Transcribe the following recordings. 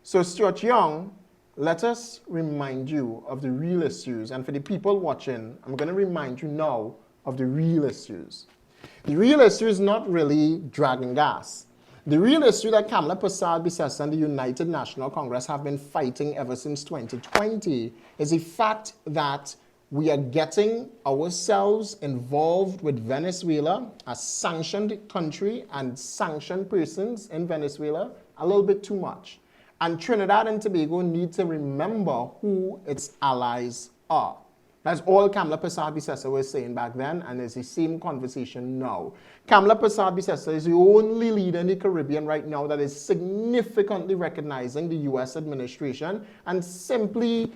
So Stuart Young, let us remind you of the real issues. And for the people watching, I'm going to remind you now of the real issues. The real issue is not really dragging gas. The real issue that Kamala Persad-Bissessar and the United National Congress have been fighting ever since 2020 is the fact that we are getting ourselves involved with Venezuela, a sanctioned country and sanctioned persons in Venezuela, a little bit too much. And Trinidad and Tobago need to remember who its allies are. That's all Kamala Persad-Bissessar was saying back then, and it's the same conversation now. Kamala Persad-Bissessar is the only leader in the Caribbean right now that is significantly recognizing the U.S. administration and simply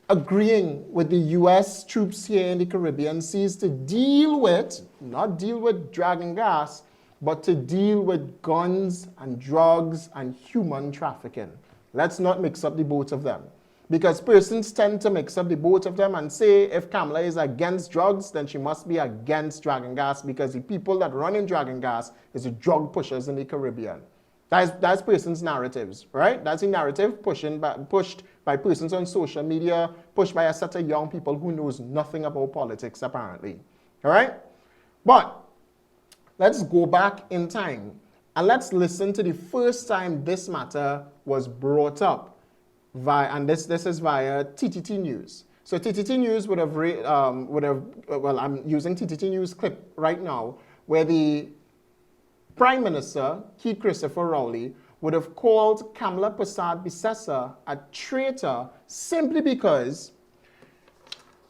agreeing with the U.S. troops here in the Caribbean sees to deal with, not deal with dragging gas, but to deal with guns and drugs and human trafficking. Let's not mix up the both of them. Because persons tend to mix up the both of them and say if Kamala is against drugs, then she must be against dragging gas because the people that run in dragging gas is the drug pushers in the Caribbean. That's persons' narratives, right? That's a narrative pushed by persons on social media, pushed by a set of young people who knows nothing about politics, apparently. All right? But let's go back in time and let's listen to the first time this matter was brought up. And this is via TTT News. So TTT News would have, well, I'm using TTT News clip right now, where the Prime Minister, Keith Christopher Rowley, would have called Kamala Persad-Bissessar a traitor simply because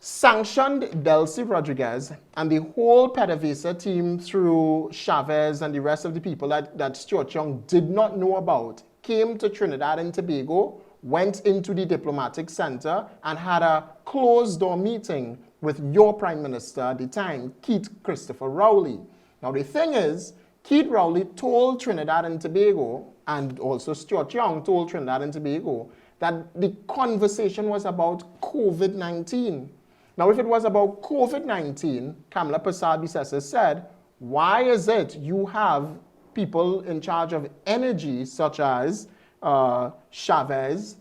sanctioned Delcy Rodriguez and the whole PDVSA team through Chavez and the rest of the people that Stuart Young did not know about came to Trinidad and Tobago, went into the diplomatic center and had a closed-door meeting with your Prime Minister at the time, Keith Christopher Rowley. Now the thing is, Keith Rowley told Trinidad and Tobago, and also Stuart Young told Trinidad and Tobago, that the conversation was about COVID-19. Now if it was about COVID-19, Kamala Persad-Bissessar said, why is it you have people in charge of energy such as Chavez,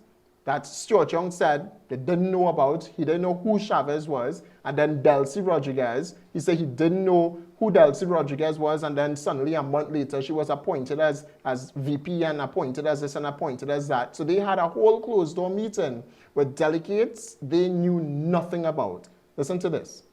that Stuart Young said they didn't know about. He didn't know who Chavez was. And then Delcy Rodriguez, he said he didn't know who Delcy Rodriguez was. And then suddenly a month later, she was appointed as VP and appointed as this and appointed as that. So they had a whole closed-door meeting with delegates they knew nothing about. Listen to this.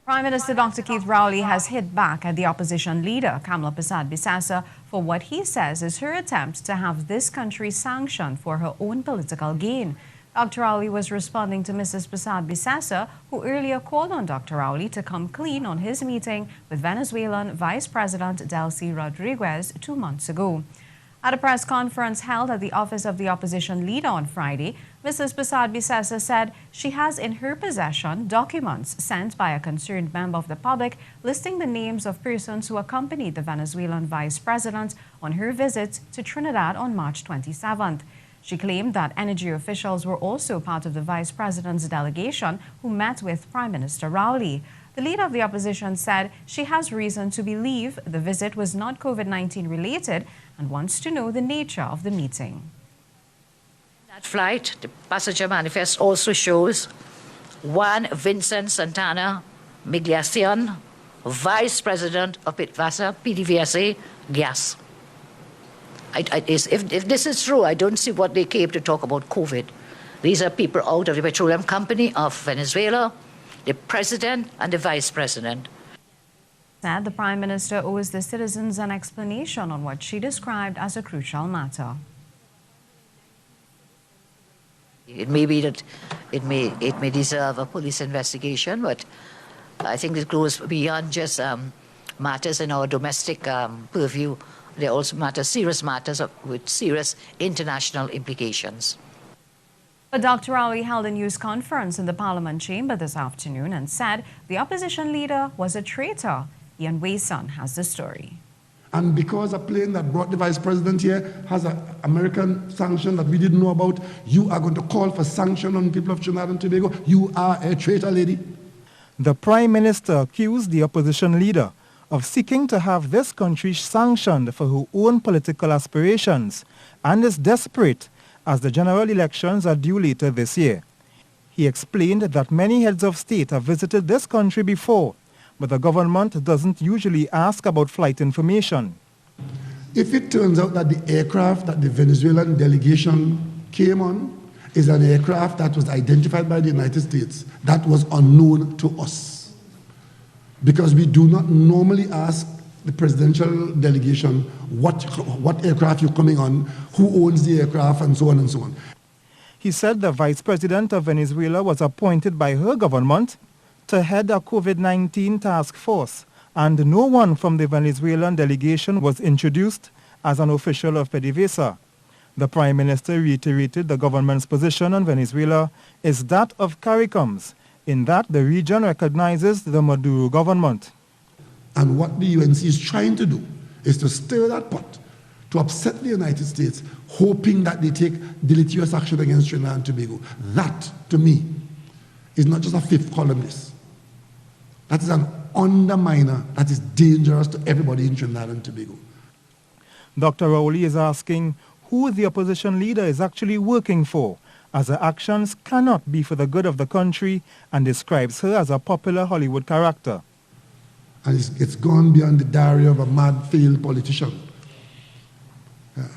Prime Minister Dr. Keith Rowley has hit back at the opposition leader, Kamala Persad-Bissessar, for what he says is her attempt to have this country sanctioned for her own political gain. Dr. Rowley was responding to Mrs. Persad-Bissessar, who earlier called on Dr. Rowley to come clean on his meeting with Venezuelan Vice President Delcy Rodriguez 2 months ago. At a press conference held at the office of the opposition leader on Friday, Mrs. Persad-Bissessar said she has in her possession documents sent by a concerned member of the public listing the names of persons who accompanied the Venezuelan vice president on her visit to Trinidad on March 27th. She claimed that energy officials were also part of the vice president's delegation who met with Prime Minister Rowley. The leader of the opposition said she has reason to believe the visit was not COVID-19 related and wants to know the nature of the meeting. That flight, the passenger manifest also shows one Vincent Santana Migliacion, Vice President of PDVSA Gas. If this is true, I don't see what they came to talk about COVID. These are people out of the petroleum company of Venezuela, the president and the vice president. Said the Prime Minister owes the citizens an explanation on what she described as a crucial matter. It may be that it may deserve a police investigation, but I think it goes beyond just matters in our domestic purview. There are also serious matters with serious international implications. But Dr. Rowley held a news conference in the Parliament chamber this afternoon and said the opposition leader was a traitor. Ian Wayson has the story. And because a plane that brought the vice president here has an American sanction that we didn't know about, you are going to call for sanction on people of Trinidad and Tobago? You are a traitor, lady. The Prime Minister accused the opposition leader of seeking to have this country sanctioned for her own political aspirations and is desperate as the general elections are due later this year. He explained that many heads of state have visited this country before, but the government doesn't usually ask about flight information. If it turns out that the aircraft that the Venezuelan delegation came on is an aircraft that was identified by the United States, that was unknown to us. Because we do not normally ask the presidential delegation what aircraft you're coming on, who owns the aircraft, and so on and so on. He said the vice president of Venezuela was appointed by her government to head a COVID-19 task force, and no one from the Venezuelan delegation was introduced as an official of PDVSA. The Prime Minister reiterated the government's position on Venezuela is that of CARICOM's, in that the region recognizes the Maduro government. And what the UNC is trying to do is to stir that pot, to upset the United States, hoping that they take deleterious action against Trinidad and Tobago. That, to me, is not just a fifth columnist. That is an underminer that is dangerous to everybody in Trinidad and Tobago. Dr. Rowley is asking who the opposition leader is actually working for, as her actions cannot be for the good of the country, and describes her as a popular Hollywood character. And it's gone beyond the diary of a mad, failed politician. Yeah.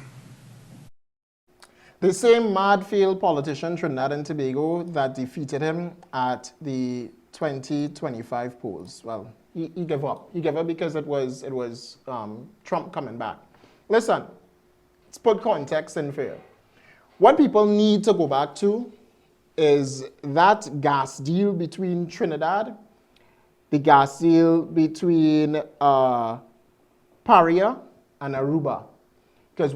The same mad, failed politician, Trinidad and Tobago, that defeated him at the 2025 polls. Well, he gave up. He gave up because it was Trump coming back. Listen, let's put context in here. What people need to go back to is that gas deal between Trinidad, the gas deal between Paria and Aruba. Because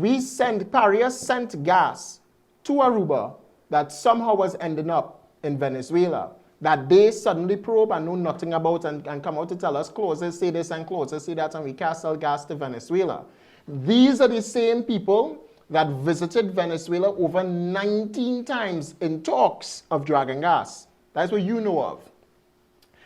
Paria sent gas to Aruba that somehow was ending up in Venezuela, that they suddenly probe and know nothing about and come out to tell us clauses say this and clauses say that, and we can't sell gas to Venezuela. These are the same people that visited Venezuela over 19 times in talks of dragging gas. That's what you know of.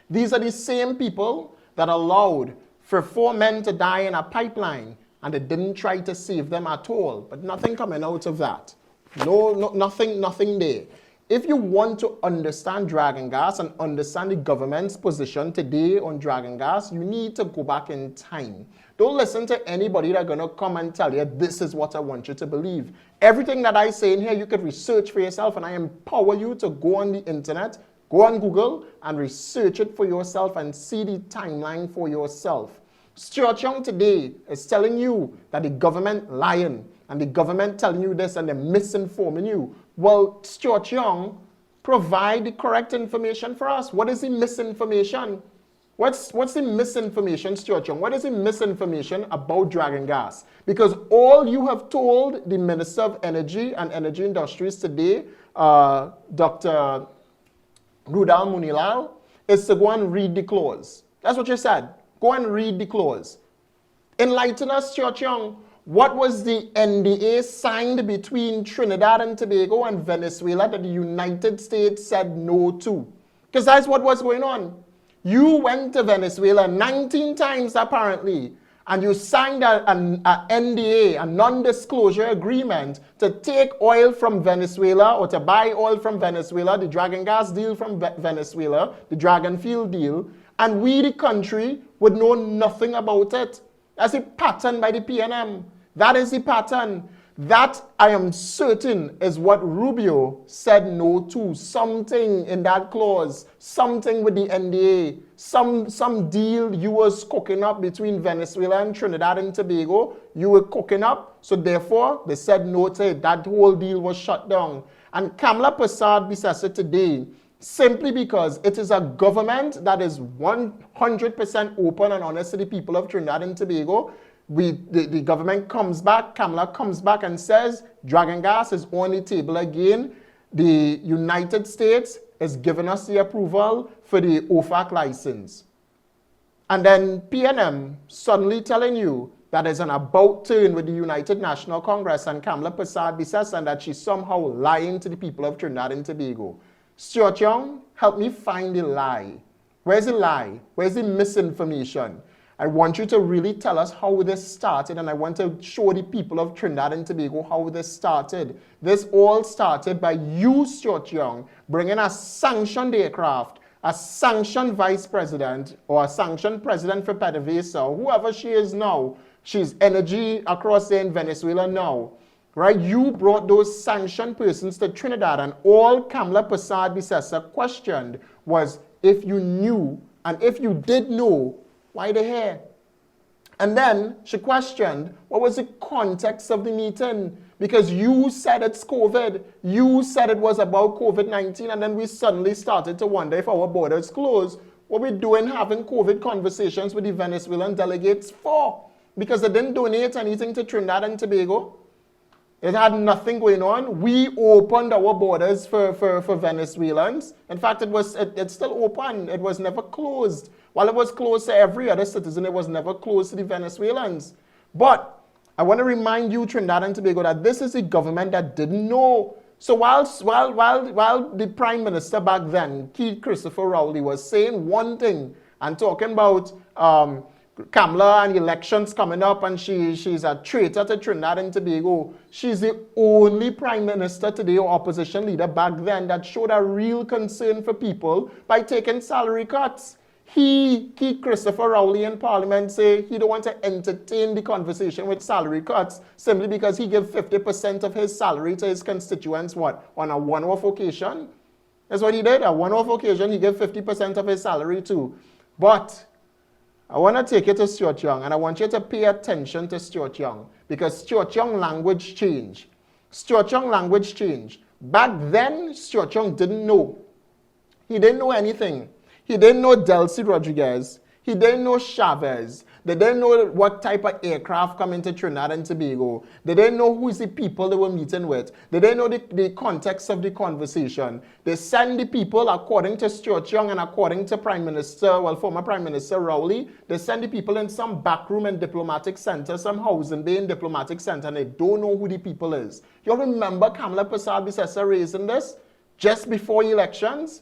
These are the same people that allowed for 4 men to die in a pipeline, and they didn't try to save them at all. But nothing coming out of that. Nothing there. If you want to understand dragon gas and understand the government's position today on dragon gas, you need to go back in time. Don't listen to anybody that's going to come and tell you, this is what I want you to believe. Everything that I say in here, you could research for yourself, and I empower you to go on the internet, go on Google, and research it for yourself and see the timeline for yourself. Stuart Young today is telling you that the government lying, and the government telling you this, and they're misinforming you. Well, Stuart Young, provide the correct information for us. What is the misinformation? What's the misinformation, Stuart Young? What is the misinformation about dragon gas? Because all you have told the Minister of Energy and Energy Industries today, Dr. Rudal Munilal, is to go and read the clause. That's what you said. Go and read the clause. Enlighten us, Stuart Young. What was the NDA signed between Trinidad and Tobago and Venezuela that the United States said no to? Because that's what was going on. You went to Venezuela 19 times apparently, and you signed a NDA, a non-disclosure agreement, to take oil from Venezuela or to buy oil from Venezuela, the dragon gas deal from Venezuela, the dragon field deal, and we, the country, would know nothing about it. That's a pattern by the PNM. That is the pattern. That, I am certain, is what Rubio said no to. Something in that clause, something with the NDA, some deal you was cooking up between Venezuela and Trinidad and Tobago, you were cooking up, so therefore they said no to it. That whole deal was shut down. And Kamala Persad-Bissessar today, simply because it is a government that is 100% open and honest to the people of Trinidad and Tobago, the government comes back, Kamala comes back and says, dragon gas is on the table again. The United States is giving us the approval for the OFAC license. And then PNM suddenly telling you that is an about turn with the United National Congress and Kamala Persad-Bissessar, and that she's somehow lying to the people of Trinidad and Tobago. Stuart Young, help me find the lie. Where's the lie? Where's the misinformation? I want you to really tell us how this started, and I want to show the people of Trinidad and Tobago how this started. This all started by you, Stuart Young, bringing a sanctioned aircraft, a sanctioned vice president, or a sanctioned president for PDVSA, or whoever she is now. She's energy across there in Venezuela now. Right? You brought those sanctioned persons to Trinidad, and all Kamla Persad-Bissessar questioned was if you knew, and if you did know, why they're here. And then she questioned what was the context of the meeting, because you said it's COVID, you said it was about COVID-19, and then we suddenly started to wonder if our borders closed. What we're doing having COVID conversations with the Venezuelan delegates for? Because they didn't donate anything to Trinidad and Tobago. It had nothing going on. We opened our borders for Venezuelans. In fact, it's still open. It was never closed. While it was closed to every other citizen, it was never closed to the Venezuelans. But I want to remind you, Trinidad and Tobago, that this is a government that didn't know. So while the Prime Minister back then, Keith Christopher Rowley, was saying one thing and talking about Kamla and elections coming up, and she's a traitor to Trinidad and Tobago. She's the only prime minister today or opposition leader back then that showed a real concern for people by taking salary cuts. Keith Christopher Rowley in Parliament say he don't want to entertain the conversation with salary cuts simply because he gave 50% of his salary to his constituents, what, on a one-off occasion? That's what he did. A one-off occasion, he gave 50% of his salary to. But I want to take you to Stuart Young, and I want you to pay attention to Stuart Young, because Stuart Young language changed. Stuart Young language changed. Back then, Stuart Young didn't know. He didn't know anything. He didn't know Delcy Rodriguez. He didn't know Chavez. They didn't know what type of aircraft come into Trinidad and Tobago. They didn't know who's the people they were meeting with. They didn't know the context of the conversation. They send the people, according to Stuart Young and according to former Prime Minister Rowley, they send the people in some back room in diplomatic center, some housing bay in diplomatic center, and they don't know who the people is. You remember Kamla Persad-Bissessar raising this just before elections?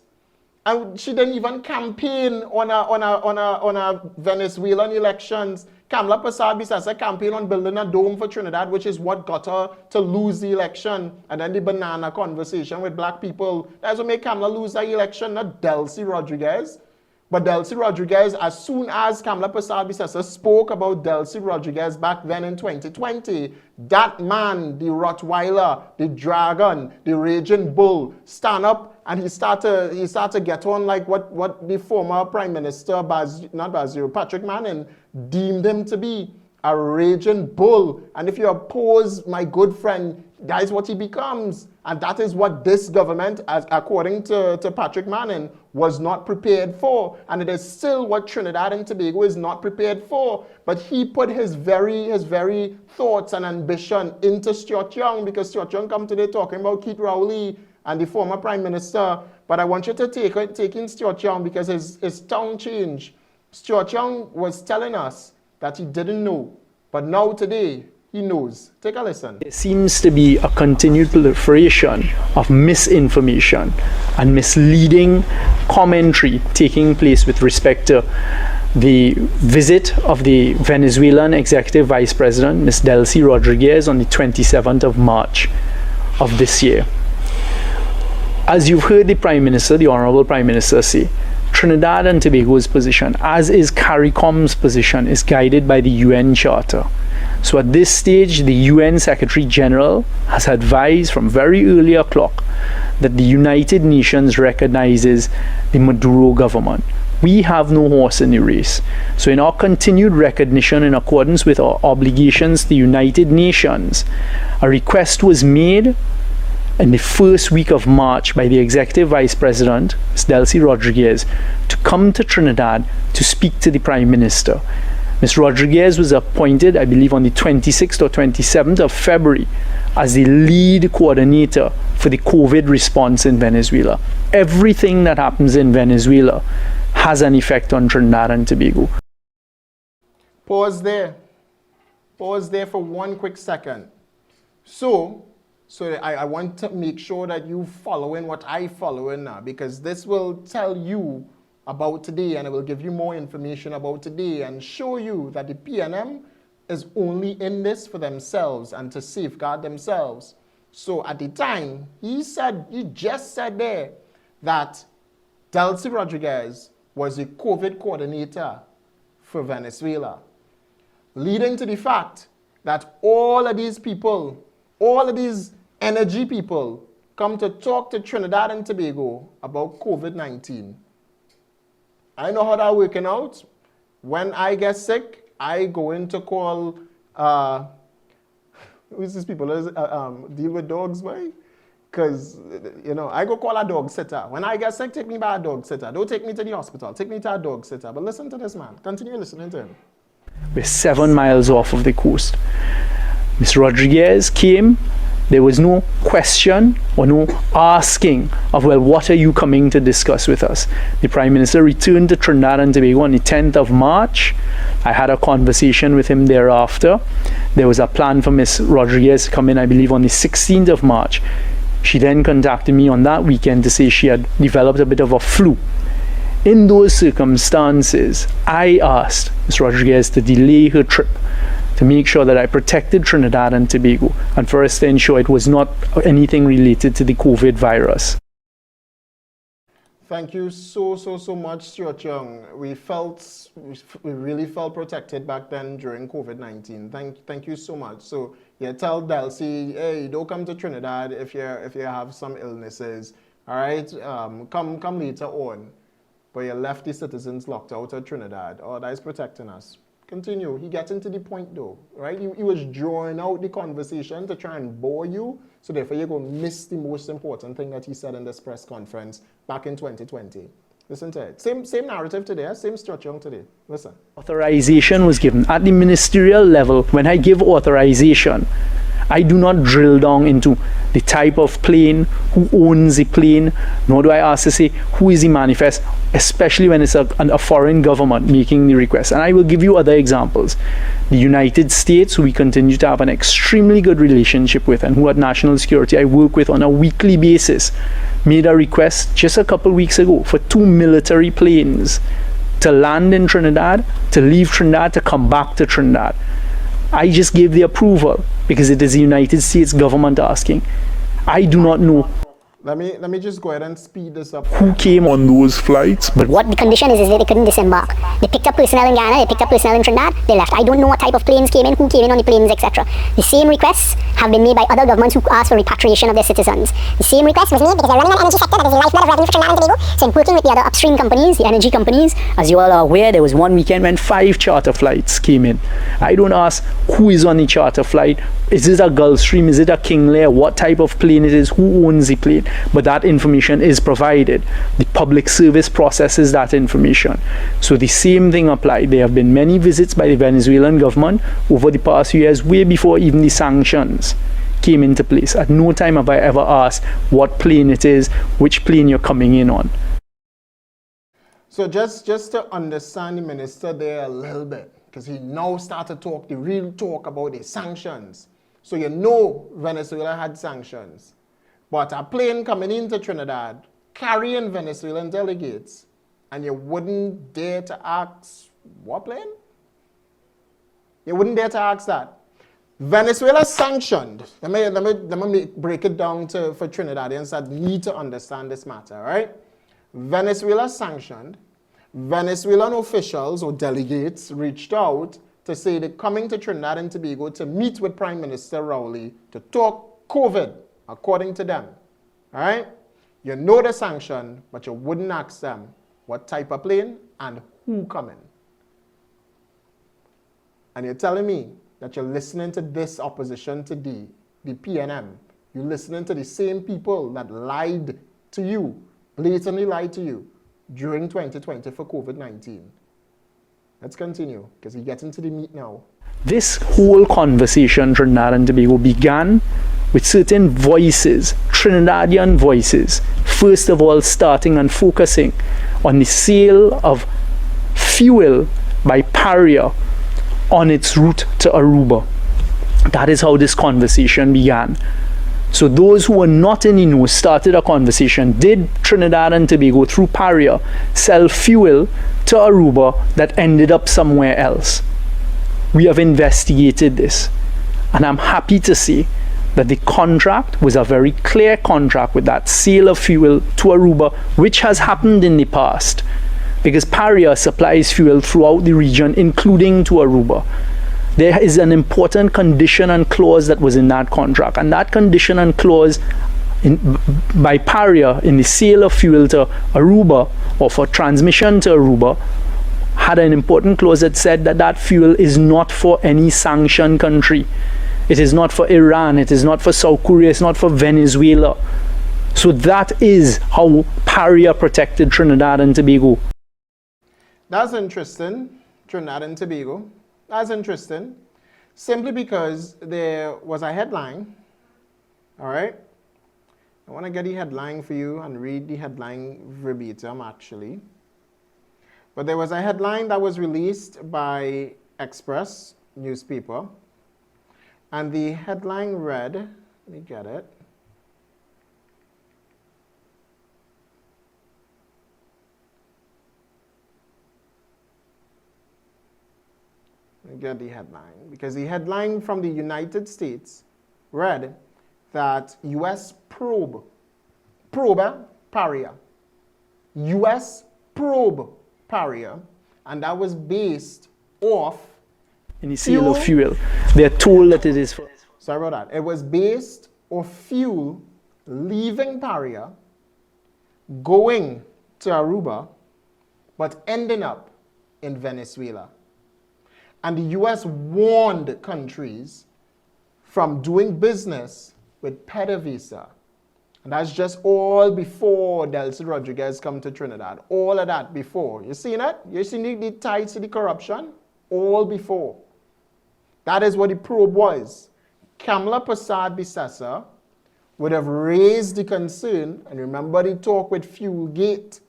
And she didn't even campaign on a Venezuelan elections. Kamla Persad-Bissessar campaigned on building a dome for Trinidad, which is what got her to lose the election. And then the banana conversation with black people. That's what made Kamla lose the election, not Delcy Rodriguez. But Delcy Rodriguez, as soon as Kamla Persad-Bissessar spoke about Delcy Rodriguez back then in 2020, that man, the Rottweiler, the dragon, the raging bull, stand up and he started to get on like what the former Prime Minister, Patrick Manning, deemed him to be, a raging bull. And if you oppose my good friend, that is what he becomes. And that is what this government, according to Patrick Manning, was not prepared for. And it is still what Trinidad and Tobago is not prepared for. But he put his very thoughts and ambition into Stuart Young, because Stuart Young come today talking about Keith Rowley and the former Prime Minister. But I want you to take in Stuart Young, because his tongue changed. Stuart Young was telling us that he didn't know. But now today, he knows. Take a listen. There seems to be a continued proliferation of misinformation and misleading commentary taking place with respect to the visit of the Venezuelan Executive Vice President, Ms. Delcy Rodriguez, on the 27th of March of this year. As you've heard the Prime Minister, the Honorable Prime Minister, say, Trinidad and Tobago's position, as is CARICOM's position, is guided by the UN Charter. So at this stage, the UN Secretary General has advised from very early o'clock that the United Nations recognizes the Maduro government. We have no horse in the race. So in our continued recognition, in accordance with our obligations to the United Nations, a request was made in the first week of March by the Executive Vice President, Ms. Delcy Rodriguez, to come to Trinidad to speak to the Prime Minister. Ms. Rodriguez was appointed, I believe, on the 26th or 27th of February as the lead coordinator for the COVID response in Venezuela. Everything that happens in Venezuela has an effect on Trinidad and Tobago. Pause there. Pause there for one quick second. So I want to make sure that you following what I following now, because this will tell you about today, and I will give you more information about today and show you that the PNM is only in this for themselves and to safeguard themselves. So at the he just said there that Delcy Rodriguez was the COVID coordinator for Venezuela, leading to the fact that all of these people, all of these energy people come to talk to Trinidad and Tobago about COVID-19. I know how that's working out. When I get sick, I go in to call, who's these people deal with dogs, boy? Because, I go call a dog sitter. When I get sick, take me by a dog sitter. Don't take me to the hospital. Take me to a dog sitter. But listen to this man. Continue listening to him. We're 7 miles off of the coast. Ms. Rodriguez came. There was no question or no asking of, well, what are you coming to discuss with us? The Prime Minister returned to Trinidad and Tobago on the 10th of March. I had a conversation with him thereafter. There was a plan for Ms. Rodriguez to come in, I believe, on the 16th of March. She then contacted me on that weekend to say she had developed a bit of a flu. In those circumstances, I asked Ms. Rodriguez to delay her trip to make sure that I protected Trinidad and Tobago and for us to ensure it was not anything related to the COVID virus. Thank you so much, Stuart Young. We really felt protected back then during COVID-19. Thank you so much. So yeah, tell Delcy, hey, don't come to Trinidad if you have some illnesses. All right, come later on. But you left the citizens locked out of Trinidad. Oh, that is protecting us. Continue. He gets into the point though, right? He was drawing out the conversation to try and bore you, so therefore you're going to miss the most important thing that he said in this press conference back in 2020. Listen to it. Same narrative today, same structure today. Listen. Authorization was given at the ministerial level. When I give authorization, I do not drill down into the type of plane, who owns the plane, nor do I ask to say who is the manifest, especially when it's a foreign government making the request. And I will give you other examples. The United States, who we continue to have an extremely good relationship with and who at National Security I work with on a weekly basis, made a request just a couple weeks ago for 2 military planes to land in Trinidad, to leave Trinidad, to come back to Trinidad. I just gave the approval because it is the United States government asking. I do not know. Let me just go ahead and speed this up. Who came on those flights? But what the condition is that they couldn't disembark. They picked up personnel in Ghana, they picked up personnel in Trinidad, they left. I don't know what type of planes came in, who came in on the planes, etc. The same requests have been made by other governments who asked for repatriation of their citizens. The same request was made because they're running an energy sector that is the lifeblood of revenue for Trinidad and Tobago. So in working with the other upstream companies, the energy companies, as you all are aware, there was one weekend when 5 charter flights came in. I don't ask who is on the charter flight. Is it a Gulfstream? Is it a King Lear? What type of plane it is? Who owns the plane? But that information is provided. The public service processes that information. So the same thing applied. There have been many visits by the Venezuelan government over the past few years, way before even the sanctions came into place. At no time have I ever asked what plane it is, which plane you're coming in on. So just to understand the minister there a little bit, because he now started to talk the real talk about the sanctions. So you know Venezuela had sanctions. But a plane coming into Trinidad carrying Venezuelan delegates, and you wouldn't dare to ask, what plane? You wouldn't dare to ask that. Venezuela sanctioned. Let me break it down for Trinidadians that need to understand this matter, right? Venezuela sanctioned. Venezuelan officials or delegates reached out to say they're coming to Trinidad and Tobago to meet with Prime Minister Rowley to talk COVID, according to them. All right? You know the sanction, but you wouldn't ask them what type of plane and who coming. And you're telling me that you're listening to this opposition today, the PNM. You're listening to the same people that lied to you, blatantly lied to you during 2020 for COVID-19. Let's continue, because we get into the meat now. This whole conversation, Trinidad and Tobago, began with certain voices, Trinidadian voices, first of all starting and focusing on the sale of fuel by Paria on its route to Aruba. That is how this conversation began. So those who were not in the know started a conversation. Did Trinidad and Tobago, through Paria, sell fuel to Aruba that ended up somewhere else? We have investigated this. And I'm happy to say that the contract was a very clear contract with that sale of fuel to Aruba, which has happened in the past, because Paria supplies fuel throughout the region, including to Aruba. There is an important condition and clause that was in that contract, and that condition and clause by Paria in the sale of fuel to Aruba, or for transmission to Aruba, had an important clause that said that that fuel is not for any sanctioned country. It is not for Iran, it is not for South Korea, it's not for Venezuela. So that is how Paria protected Trinidad and Tobago. That's interesting, Trinidad and Tobago. That's interesting, simply because there was a headline, all right? I want to get the headline for you and read the headline verbatim, actually. But there was a headline that was released by Express newspaper, and the headline read, let me get it. Let me get the headline, because the headline from the United States read that U.S. probe Paria, U.S. probe Paria, and that was based off in the sale of fuel. They're told that it is for... Sorry about that. It was based off fuel leaving Paria, going to Aruba, but ending up in Venezuela. And the U.S. warned countries from doing business with PDVSA. And that's just all before Delcy Rodriguez come to Trinidad. All of that before. You seen it? You seen the ties to the corruption? All before. That is what the probe was. Kamla Persad-Bissessar would have raised the concern, and remember the talk with Fuelgate,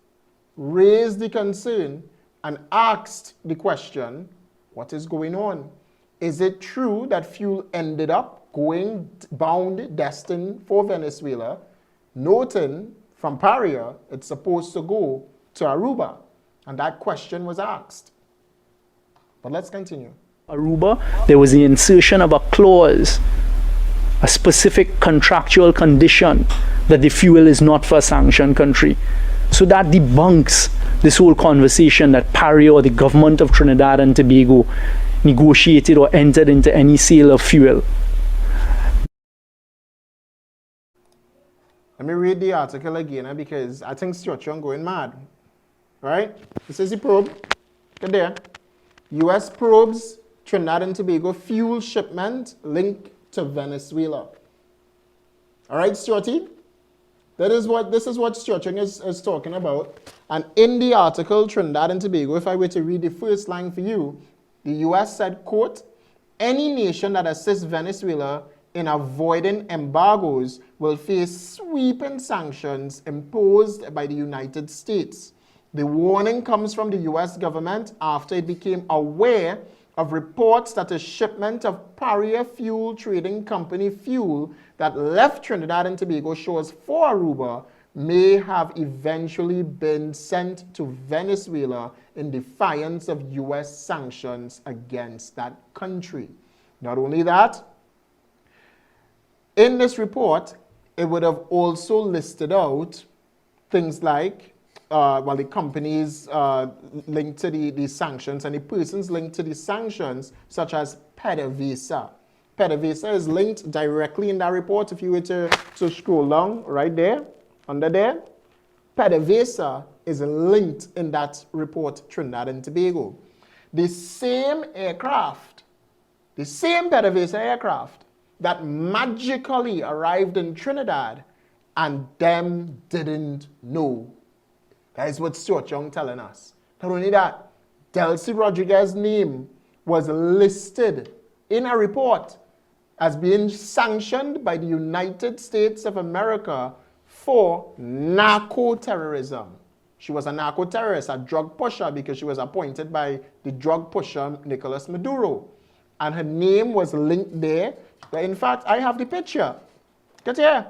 raised the concern and asked the question, what is going on? Is it true that fuel ended up going bound, destined for Venezuela, noting from Paria it's supposed to go to Aruba? And that question was asked. But let's continue. Aruba, there was the insertion of a clause, a specific contractual condition that the fuel is not for a sanctioned country. So that debunks this whole conversation that Paria or the government of Trinidad and Tobago negotiated or entered into any sale of fuel. Let me read the article again because I think Stuart Young going mad. Right? This is the probe. Get there. U.S. probes Trinidad and Tobago fuel shipment linked to Venezuela. All right, Stuarty? This is what Stuart Young is talking about. And in the article, Trinidad and Tobago, if I were to read the first line for you, the U.S. said, quote, any nation that assists Venezuela in avoiding embargoes will face sweeping sanctions imposed by the United States. The warning comes from the U.S. government after it became aware of reports that a shipment of Paria Fuel Trading Company fuel that left Trinidad and Tobago shores for Aruba may have eventually been sent to Venezuela in defiance of U.S. sanctions against that country. Not only that, in this report, it would have also listed out things like the companies linked to the sanctions and the persons linked to the sanctions, such as PDVSA. PDVSA is linked directly in that report. If you were to scroll down right there, under there, PDVSA is linked in that report, Trinidad and Tobago. The same aircraft, the same PDVSA aircraft that magically arrived in Trinidad and them didn't know. That is what Stuart Young telling us. Not only that, Delcy Rodriguez's name was listed in a report as being sanctioned by the United States of America for narco-terrorism. She was a narco-terrorist, a drug pusher, because she was appointed by the drug pusher Nicolas Maduro. And her name was linked there. In fact, I have the picture. Get here.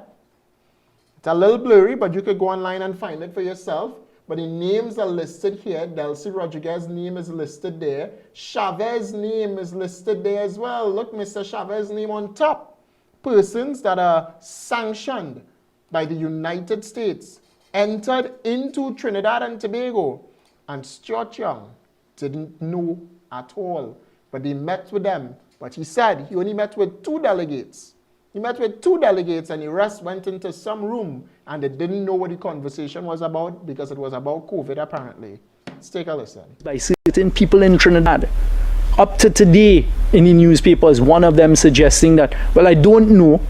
It's a little blurry, but you could go online and find it for yourself. But the names are listed here. Delcy Rodriguez's name is listed there. Chavez's name is listed there as well. Look, Mr. Chavez's name on top. Persons that are sanctioned by the United States entered into Trinidad and Tobago. And Stuart Young didn't know at all. But they met with them. But he said he only met with 2 delegates. He met with 2 delegates and the rest went into some room and they didn't know what the conversation was about because it was about COVID apparently. Let's take a listen. By certain people in Trinidad. Up to today in the newspapers, one of them suggesting that, well, I don't know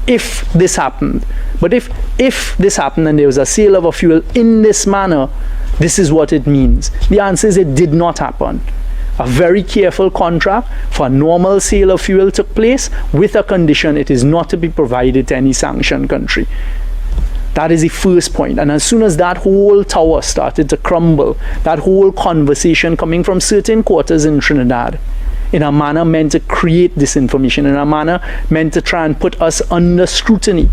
if this happened, but if this happened and there was a sale of a fuel in this manner, this is what it means. The answer is it did not happen. A very careful contract for a normal sale of fuel took place with a condition it is not to be provided to any sanctioned country. That is the first point. And as soon as that whole tower started to crumble, that whole conversation coming from certain quarters in Trinidad, in a manner meant to create disinformation, in a manner meant to try and put us under scrutiny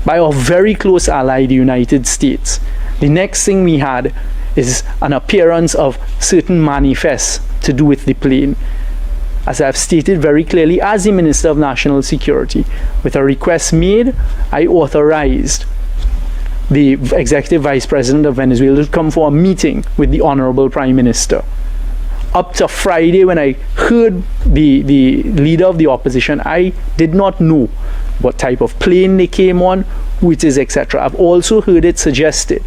by our very close ally, the United States. The next thing we had is an appearance of certain manifests to do with the plane. As I've stated very clearly, as the Minister of National Security, with a request made, I authorized the Executive Vice President of Venezuela to come for a meeting with the Honorable Prime Minister. Up to Friday, when I heard the leader of the opposition, I did not know what type of plane they came on, who it is, etc. I've also heard it suggested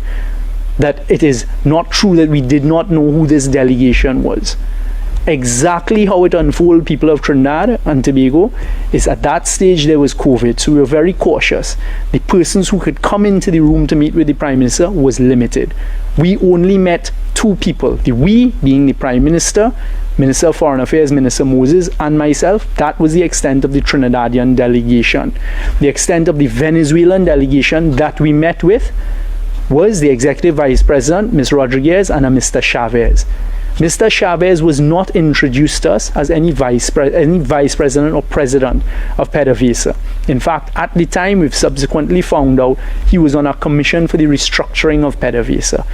that it is not true that we did not know who this delegation was. Exactly how it unfolded, people of Trinidad and Tobago, is at that stage there was COVID, so we were very cautious. The persons who could come into the room to meet with the Prime Minister was limited. We only met 2 people, the we being the Prime Minister, Minister of Foreign Affairs, Minister Moses, and myself. That was the extent of the Trinidadian delegation. The extent of the Venezuelan delegation that we met with was the Executive Vice President, Ms. Rodriguez, and a Mr. Chavez. Mr. Chavez was not introduced to us as any vice president or president of PDVSA. In fact, at the time, we've subsequently found out he was on a commission for the restructuring of PDVSA.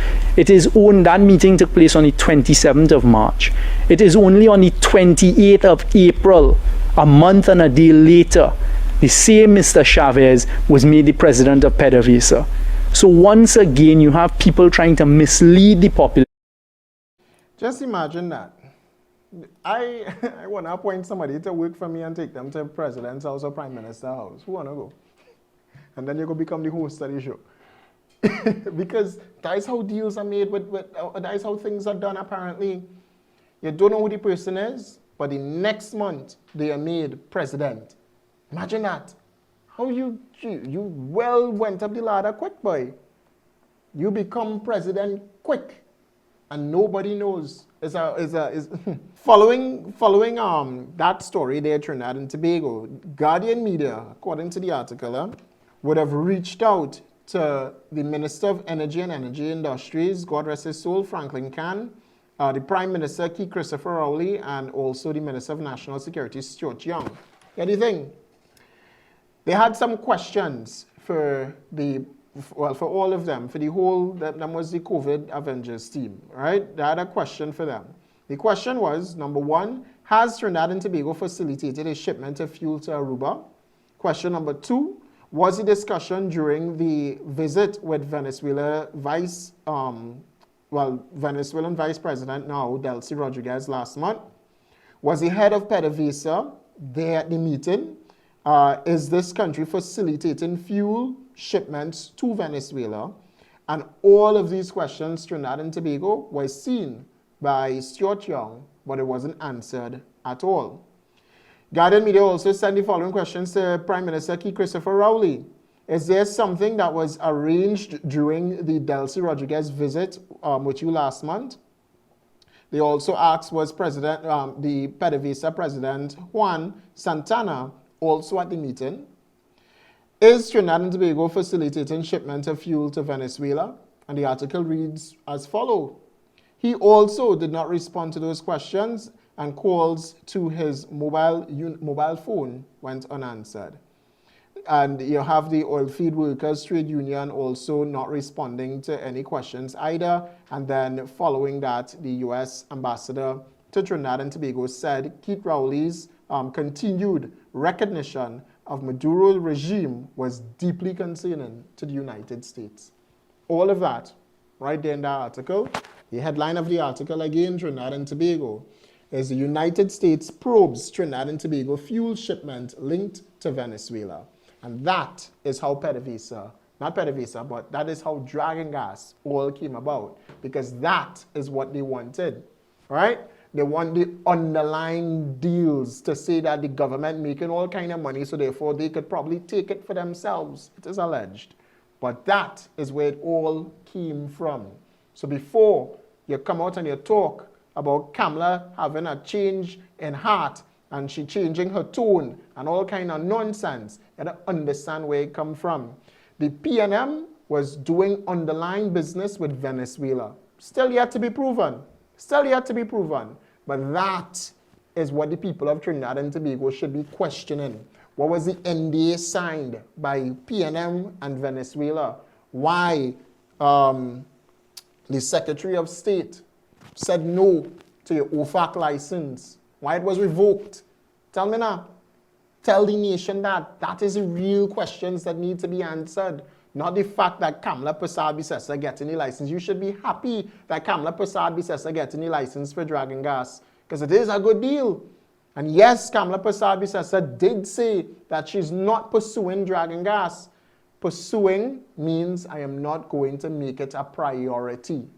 That meeting took place on the 27th of March. It is only on the 28th of April, a month and a day later, the same Mr. Chavez was made the president of PDVSA. So once again, you have people trying to mislead the population. Just imagine that. I want to appoint somebody to work for me and take them to President's house or Prime Minister's house. Who want to go? And then you go become the host of the show. Because that is how deals are made, that is how things are done apparently. You don't know who the person is, but the next month they are made president. Imagine that. How you well went up the ladder quick, boy. You become president quick. And nobody knows. Following that story there, Trinidad and Tobago, Guardian Media, according to the article, would have reached out to the Minister of Energy and Energy Industries, God rest his soul, Franklin Can, the Prime Minister, Key Christopher Rowley, and also the Minister of National Security, Stuart Young. Get the thing? They had some questions for all of them, for the whole, that was the COVID Avengers team, right? They had a question for them. The question was, number 1, has Trinidad and Tobago facilitated a shipment of fuel to Aruba? Question number 2, was the discussion during the visit with Venezuelan Vice President now, Delcy Rodriguez, last month? Was the head of PDVSA there at the meeting? Is this country facilitating fuel shipments to Venezuela? And all of these questions, Trinidad and Tobago, were seen by Stuart Young, but it wasn't answered at all. Guardian Media also sent the following questions to Prime Minister Key Christopher Rowley. Is there something that was arranged during the Delcy Rodriguez visit with you last month? They also asked, was the PDVSA President Juan Santana also at the meeting? Is Trinidad and Tobago facilitating shipment of fuel to Venezuela? And the article reads as follows. He also did not respond to those questions, and calls to his mobile phone went unanswered. And you have the oilfield workers trade union also not responding to any questions either. And then following that, the U.S. ambassador to Trinidad and Tobago said Keith Rowley's continued recognition of Maduro's regime was deeply concerning to the United States. All of that right there in that article. The headline of the article, again, Trinidad and Tobago, is the United States probes Trinidad and Tobago fuel shipment linked to Venezuela. And that is how PDVSA, not PDVSA, but that is how Dragon Gas all came about, because that is what they wanted, right? They want the underlying deals to say that the government making all kind of money, so therefore they could probably take it for themselves. It is alleged. But that is where it all came from. So before you come out and you talk about Kamala having a change in heart and she changing her tone and all kind of nonsense, you have to understand where it come from. The PNM was doing underlying business with Venezuela. Still yet to be proven. Still yet to be proven. But that is what the people of Trinidad and Tobago should be questioning. What was the NDA signed by PNM and Venezuela? Why the Secretary of State said no to your OFAC license? Why it was revoked? Tell me now. Tell the nation that. That is the real questions that need to be answered. Not the fact that Kamala Persad-Bissessar getting the license. You should be happy that Kamala Persad-Bissessar getting the license for Dragon Gas, because it is a good deal. And yes, Kamala Persad-Bissessar did say that she's not pursuing Dragon Gas. Pursuing means I am not going to make it a priority.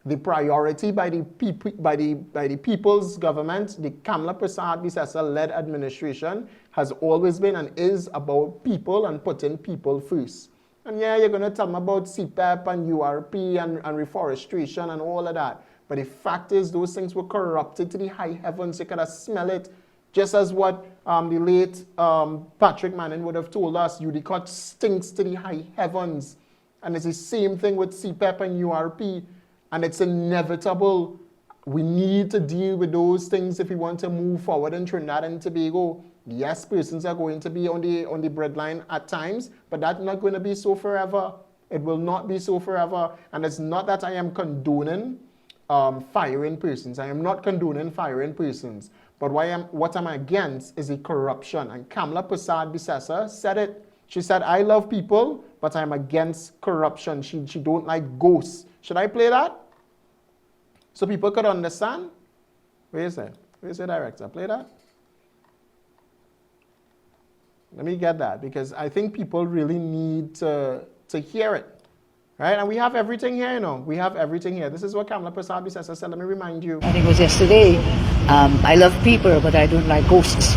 The priority by the people's government, the Kamala Persad-Bissessar-led administration, has always been and is about people and putting people first. And yeah, you're going to tell me about CPEP and URP and reforestation and all of that. But the fact is, those things were corrupted to the high heavens. You could have smell it. Just as what the late Patrick Manning would have told us, UDCOT stinks to the high heavens. And it's the same thing with CPEP and URP. And it's inevitable. We need to deal with those things if we want to move forward in Trinidad and Tobago. Yes, persons are going to be on the breadline at times, but that's not going to be so forever. It will not be so forever. And it's not that I am condoning firing persons. I am not condoning firing persons. But what I'm against is the corruption. And Kamala Persad-Bissessar said it. She said, I love people, but I'm against corruption. She don't like ghosts. Should I play that? So people could understand? Where is it? Where's the director? Play that? Let me get that, because I think people really need to hear it. Right? And we have everything here, you know. We have everything here. This is what Kamala Persad-Bissessar said. Let me remind you. I think it was yesterday. I love people, but I don't like ghosts.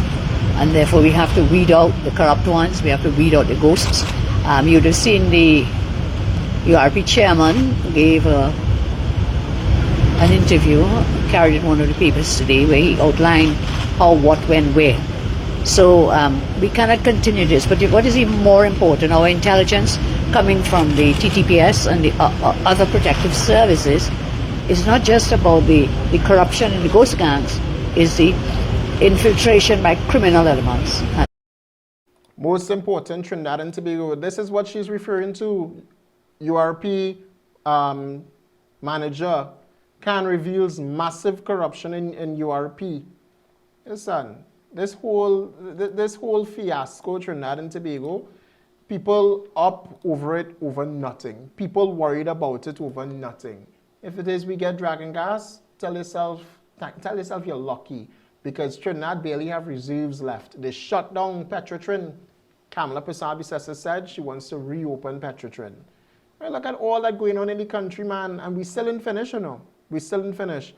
And therefore we have to weed out the corrupt ones. We have to weed out the ghosts. You'd have seen the URP chairman gave an interview, carried in one of the papers today, where he outlined how, what, when, where. So we cannot continue this. But what is even more important, our intelligence coming from the TTPS and the other protective services is not just about the corruption in the ghost gangs, is the infiltration by criminal elements. Most important, Trinidad and Tobago. This is what she's referring to. URP manager Khan reveals massive corruption in URP. Listen, this whole fiasco, Trinidad and Tobago, people up over it over nothing. People worried about it over nothing. If it is we get Dragon Gas, tell yourself you're lucky, because Trinidad barely have reserves left. They shut down Petrotrin. Kamala Persad-Bissessar said she wants to reopen Petrotrin. Well, look at all that going on in the country, man, and we still ain't finished, you know. We still ain't finished.